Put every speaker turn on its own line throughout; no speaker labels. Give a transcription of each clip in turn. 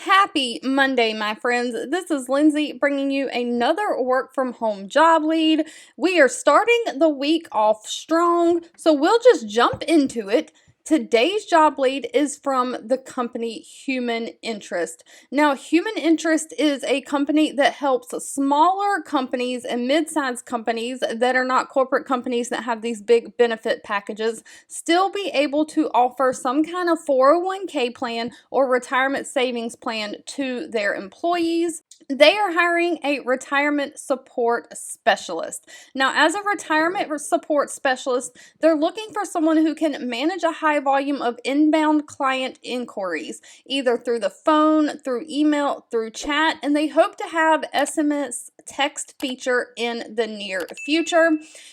Happy Monday, my friends. This is Lindsay bringing you another work from home job lead. We are starting the week off strong, so we'll just jump into it. Today's job lead is from the company Human Interest. Now, Human Interest is a company that helps smaller companies and mid-sized companies that are not corporate companies that have these big benefit packages still be able to offer some kind of 401k plan or retirement savings plan to their employees. They are hiring a retirement support specialist. Now, as a retirement support specialist, they're looking for someone who can manage a high volume of inbound client inquiries, either through the phone, through email, through chat, and they hope to have SMS text feature in the near future.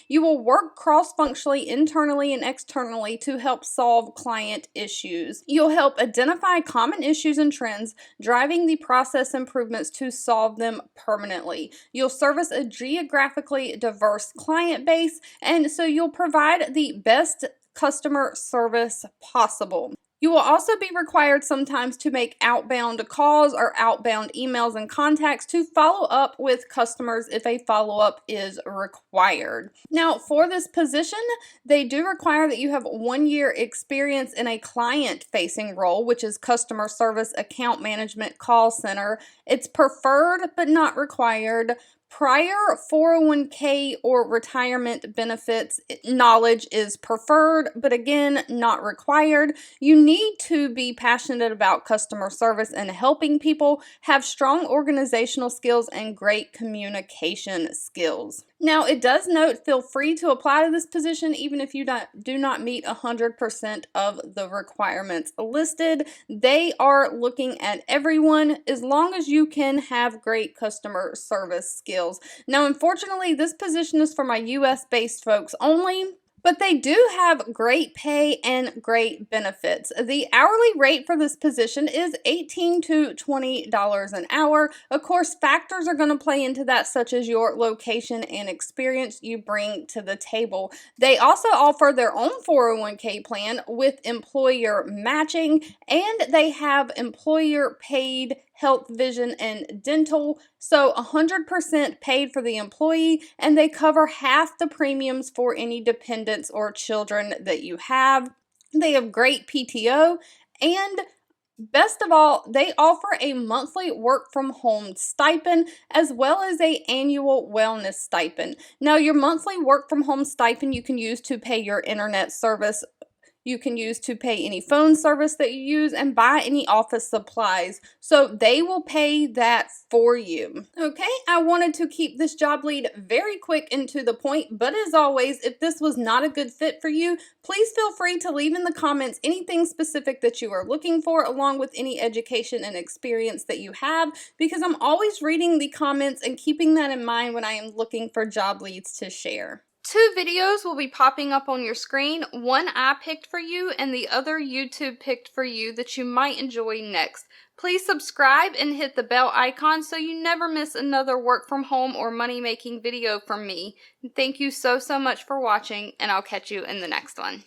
You will work cross-functionally, internally and externally to help solve client issues. You'll help identify common issues and trends, driving the process improvements to solve them permanently. You'll service a geographically diverse client base, and so you'll provide the best customer service possible. You will also be required sometimes to make outbound calls or outbound emails and contacts to follow up with customers if a follow-up is required. Now, for this position, they do require that you have 1 year experience in a client-facing role, which is customer service, account management, call center. It's preferred but not required. Prior 401k or retirement benefits knowledge is preferred, but again, not required. You need to be passionate about customer service and helping people, have strong organizational skills, and great communication skills. Now, it does note, feel free to apply to this position even if you do not meet 100% of the requirements listed. They are looking at everyone as long as you can have great customer service skills. Now, unfortunately, this position is for my US-based folks only, but they do have great pay and great benefits. The hourly rate for this position is $18 to $20 an hour. Of course, factors are going to play into that, such as your location and experience you bring to the table. They also offer their own 401k plan with employer matching, and they have employer paid health, vision, and dental. So 100% paid for the employee, and they cover half the premiums for any dependents or children that you have. They have great PTO, and best of all, they offer a monthly work from home stipend as well as an annual wellness stipend. Now, your monthly work from home stipend you can use to pay your internet service. You can use to pay any phone service that you use and buy any office supplies. So they will pay that for you. Okay, I wanted to keep this job lead very quick and to the point, but as always, if this was not a good fit for you, please feel free to leave in the comments anything specific that you are looking for, along with any education and experience that you have, because I'm always reading the comments and keeping that in mind when I am looking for job leads to share. 2 videos will be popping up on your screen. One I picked for you and the other YouTube picked for you that you might enjoy next. Please subscribe and hit the bell icon so you never miss another work from home or money making video from me. Thank you so much for watching, and I'll catch you in the next one.